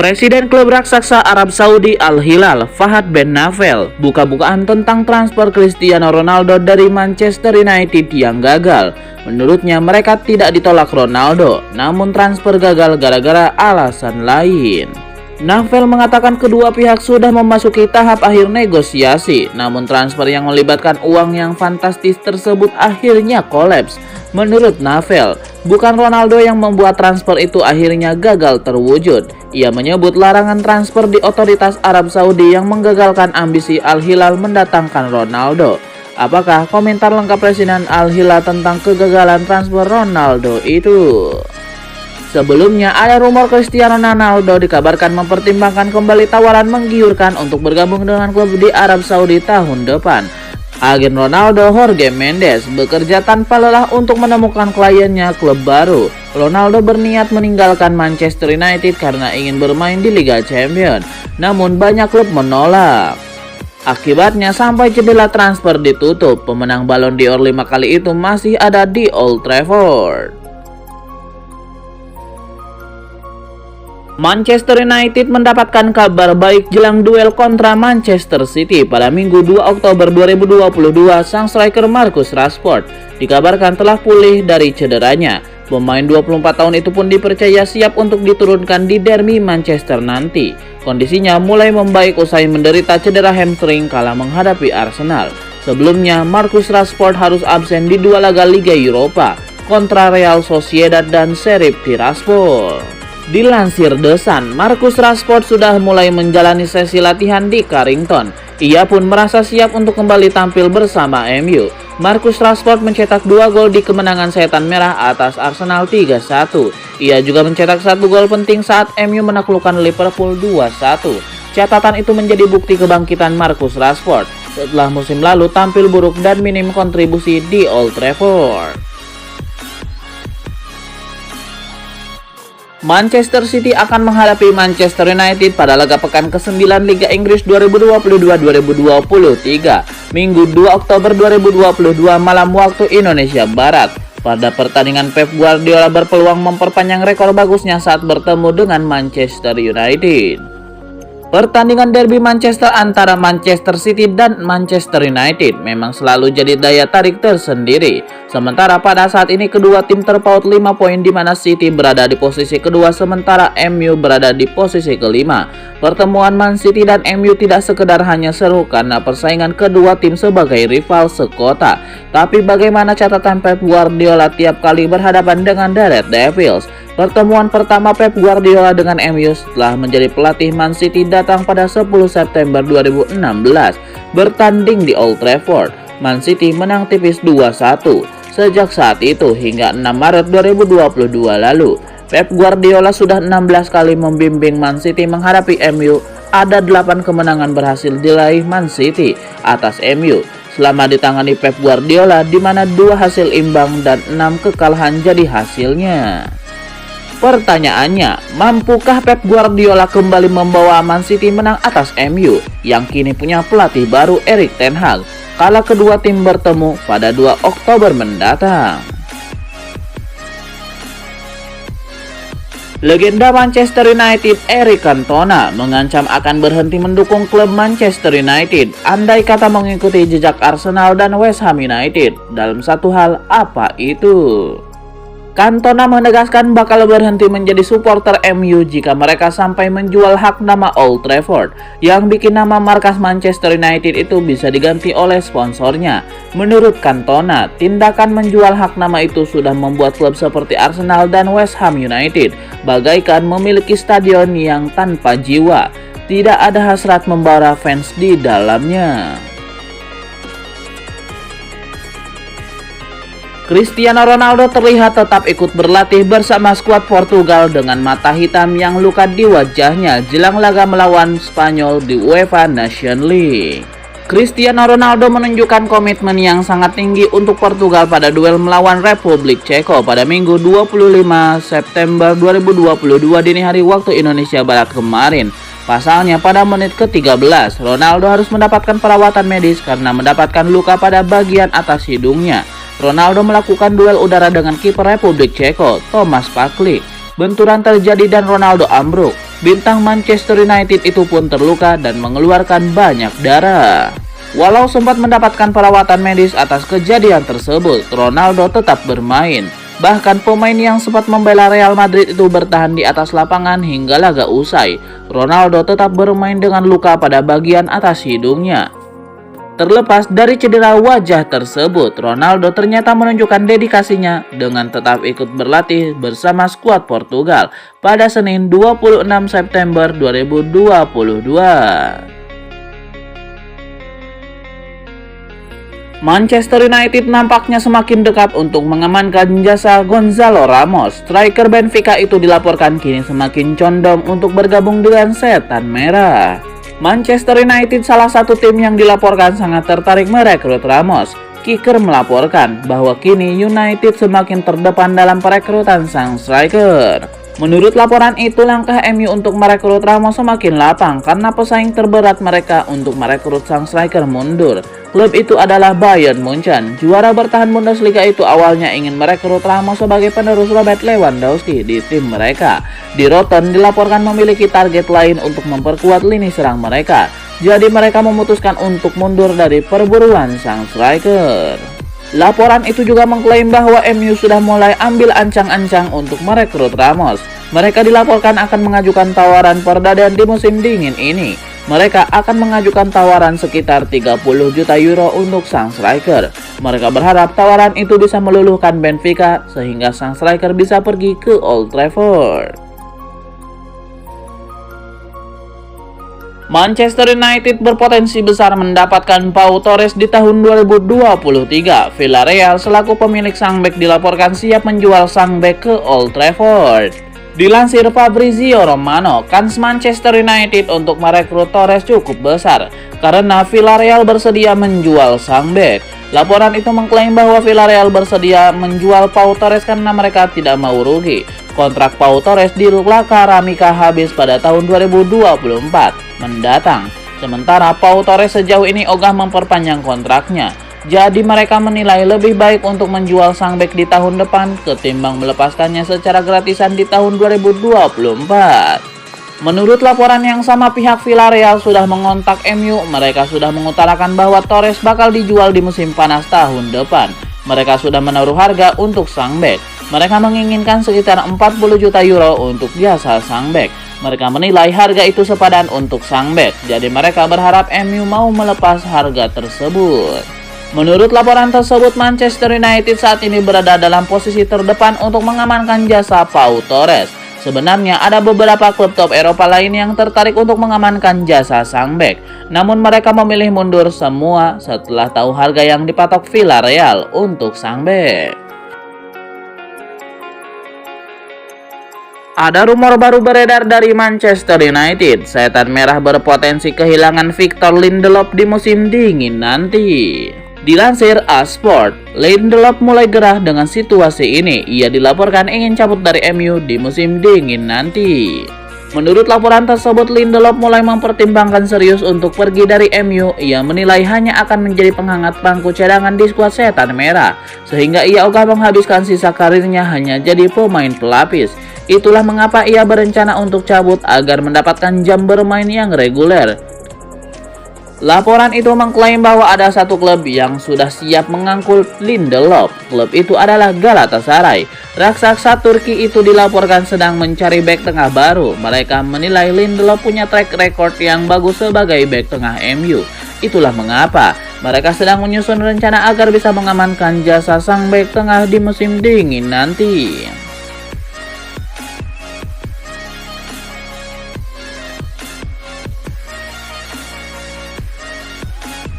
Presiden klub raksasa Arab Saudi Al Hilal, Fahad Ben Nafel, buka-bukaan tentang transfer Cristiano Ronaldo dari Manchester United yang gagal. Menurutnya mereka tidak ditolak Ronaldo, namun transfer gagal gara-gara alasan lain. Nafel mengatakan kedua pihak sudah memasuki tahap akhir negosiasi, namun transfer yang melibatkan uang yang fantastis tersebut akhirnya kolaps. Menurut Nafel, bukan Ronaldo yang membuat transfer itu akhirnya gagal terwujud. Ia menyebut larangan transfer di otoritas Arab Saudi yang menggagalkan ambisi Al Hilal mendatangkan Ronaldo. Apakah komentar lengkap Presiden Al Hilal tentang kegagalan transfer Ronaldo itu? Sebelumnya ada rumor Cristiano Ronaldo dikabarkan mempertimbangkan kembali tawaran menggiurkan untuk bergabung dengan klub di Arab Saudi tahun depan. Agen Ronaldo, Jorge Mendes, bekerja tanpa lelah untuk menemukan kliennya klub baru. Ronaldo berniat meninggalkan Manchester United karena ingin bermain di Liga Champions, namun banyak klub menolak. Akibatnya sampai jendela transfer ditutup, pemenang Ballon d'Or 5 kali itu masih ada di Old Trafford. Manchester United mendapatkan kabar baik jelang duel kontra Manchester City pada Minggu 2 Oktober 2022. Sang striker Marcus Rashford dikabarkan telah pulih dari cederanya. Pemain 24 tahun itu pun dipercaya siap untuk diturunkan di derby Manchester nanti. Kondisinya mulai membaik usai menderita cedera hamstring kala menghadapi Arsenal. Sebelumnya, Marcus Rashford harus absen di dua laga Liga Eropa kontra Real Sociedad dan Sheriff Tiraspol. Dilansir The Sun, Marcus Rashford sudah mulai menjalani sesi latihan di Carrington. Ia pun merasa siap untuk kembali tampil bersama MU. Marcus Rashford mencetak 2 gol di kemenangan Setan Merah atas Arsenal 3-1. Ia juga mencetak 1 gol penting saat MU menaklukkan Liverpool 2-1. Catatan itu menjadi bukti kebangkitan Marcus Rashford setelah musim lalu tampil buruk dan minim kontribusi di Old Trafford. Manchester City akan menghadapi Manchester United pada laga pekan ke-9 Liga Inggris 2022-2023, Minggu 2 Oktober 2022 malam waktu Indonesia Barat. Pada pertandingan, Pep Guardiola berpeluang memperpanjang rekor bagusnya saat bertemu dengan Manchester United. Pertandingan derby Manchester antara Manchester City dan Manchester United memang selalu jadi daya tarik tersendiri. Sementara pada saat ini kedua tim terpaut 5 poin di mana City berada di posisi kedua sementara MU berada di posisi kelima. Pertemuan Man City dan MU tidak sekedar hanya seru karena persaingan kedua tim sebagai rival sekota. Tapi bagaimana catatan Pep Guardiola tiap kali berhadapan dengan The Red Devils? Pertemuan pertama Pep Guardiola dengan MU setelah menjadi pelatih Man City datang pada 10 September 2016. Bertanding di Old Trafford, Man City menang tipis 2-1. Sejak saat itu hingga 6 Maret 2022 lalu, Pep Guardiola sudah 16 kali membimbing Man City menghadapi MU. Ada 8 kemenangan berhasil diraih Man City atas MU selama ditangani Pep Guardiola, di mana 2 hasil imbang dan 6 kekalahan jadi hasilnya. Pertanyaannya, mampukah Pep Guardiola kembali membawa Man City menang atas MU yang kini punya pelatih baru Erik ten Hag kala kedua tim bertemu pada 2 Oktober mendatang? Legenda Manchester United Eric Cantona mengancam akan berhenti mendukung klub Manchester United andai kata mengikuti jejak Arsenal dan West Ham United dalam satu hal. Apa itu? Cantona menegaskan bakal berhenti menjadi supporter MU jika mereka sampai menjual hak nama Old Trafford, yang bikin nama markas Manchester United itu bisa diganti oleh sponsornya. Menurut Cantona, tindakan menjual hak nama itu sudah membuat klub seperti Arsenal dan West Ham United bagaikan memiliki stadion yang tanpa jiwa, tidak ada hasrat membara fans di dalamnya. Cristiano Ronaldo terlihat tetap ikut berlatih bersama skuad Portugal dengan mata hitam yang luka di wajahnya jelang laga melawan Spanyol di UEFA Nations League. Cristiano Ronaldo menunjukkan komitmen yang sangat tinggi untuk Portugal pada duel melawan Republik Ceko pada Minggu 25 September 2022 dini hari waktu Indonesia Barat kemarin. Pasalnya pada menit ke-13, Ronaldo harus mendapatkan perawatan medis karena mendapatkan luka pada bagian atas hidungnya. Ronaldo melakukan duel udara dengan kiper Republik Ceko, Thomas Paclik. Benturan terjadi dan Ronaldo ambruk. Bintang Manchester United itu pun terluka dan mengeluarkan banyak darah. Walau sempat mendapatkan perawatan medis atas kejadian tersebut, Ronaldo tetap bermain. Bahkan pemain yang sempat membela Real Madrid itu bertahan di atas lapangan hingga laga usai. Ronaldo tetap bermain dengan luka pada bagian atas hidungnya. Terlepas dari cedera wajah tersebut, Ronaldo ternyata menunjukkan dedikasinya dengan tetap ikut berlatih bersama skuad Portugal pada Senin 26 September 2022. Manchester United nampaknya semakin dekat untuk mengamankan jasa Gonzalo Ramos. Striker Benfica itu dilaporkan kini semakin condong untuk bergabung dengan Setan Merah. Manchester United salah satu tim yang dilaporkan sangat tertarik merekrut Ramos. Kicker melaporkan bahwa kini United semakin terdepan dalam perekrutan sang striker. Menurut laporan itu, langkah MU untuk merekrut Ramos semakin lapang karena pesaing terberat mereka untuk merekrut sang striker mundur. Klub itu adalah Bayern Munchen. Juara bertahan Bundesliga itu awalnya ingin merekrut Ramos sebagai penerus Robert Lewandowski di tim mereka. Di Rotten dilaporkan memiliki target lain untuk memperkuat lini serang mereka. Jadi mereka memutuskan untuk mundur dari perburuan sang striker. Laporan itu juga mengklaim bahwa MU sudah mulai ambil ancang-ancang untuk merekrut Ramos. Mereka dilaporkan akan mengajukan tawaran perdana di musim dingin ini. Mereka akan mengajukan tawaran sekitar 30 juta euro untuk sang striker. Mereka berharap tawaran itu bisa meluluhkan Benfica sehingga sang striker bisa pergi ke Old Trafford. Manchester United berpotensi besar mendapatkan Pau Torres di tahun 2023. Villarreal selaku pemilik sang bek dilaporkan siap menjual sang bek ke Old Trafford. Dilansir Fabrizio Romano, kans Manchester United untuk merekrut Torres cukup besar karena Villarreal bersedia menjual sang bek. Laporan itu mengklaim bahwa Villarreal bersedia menjual Pau Torres karena mereka tidak mau rugi. Kontrak Pau Torres di La Caramika habis pada tahun 2024 mendatang. Sementara Pau Torres sejauh ini ogah memperpanjang kontraknya. Jadi mereka menilai lebih baik untuk menjual sang bek di tahun depan ketimbang melepaskannya secara gratisan di tahun 2024. Menurut laporan yang sama, pihak Villarreal sudah mengontak MU. Mereka sudah mengutarakan bahwa Torres bakal dijual di musim panas tahun depan. Mereka sudah menaruh harga untuk sang bek. Mereka menginginkan sekitar 40 juta euro untuk jasa sang bek. Mereka menilai harga itu sepadan untuk sang bek. Jadi mereka berharap MU mau melepas harga tersebut. Menurut laporan tersebut, Manchester United saat ini berada dalam posisi terdepan untuk mengamankan jasa Pau Torres. Sebenarnya ada beberapa klub top Eropa lain yang tertarik untuk mengamankan jasa sang bek. Namun mereka memilih mundur semua setelah tahu harga yang dipatok Villarreal untuk sang bek. Ada rumor baru beredar dari Manchester United. Setan Merah berpotensi kehilangan Victor Lindelof di musim dingin nanti. Dilansir Sport, Lindelof mulai gerah dengan situasi ini. Ia dilaporkan ingin cabut dari MU di musim dingin nanti. Menurut laporan tersebut, Lindelof mulai mempertimbangkan serius untuk pergi dari MU. Ia menilai hanya akan menjadi penghangat bangku cadangan di skuad Setan Merah, sehingga ia ogah menghabiskan sisa karirnya hanya jadi pemain pelapis. Itulah mengapa ia berencana untuk cabut agar mendapatkan jam bermain yang reguler. Laporan itu mengklaim bahwa ada satu klub yang sudah siap mengangkut Lindelof. Klub itu adalah Galatasaray. Raksasa Turki itu dilaporkan sedang mencari bek tengah baru. Mereka menilai Lindelof punya track record yang bagus sebagai bek tengah MU. Itulah mengapa mereka sedang menyusun rencana agar bisa mengamankan jasa sang bek tengah di musim dingin nanti.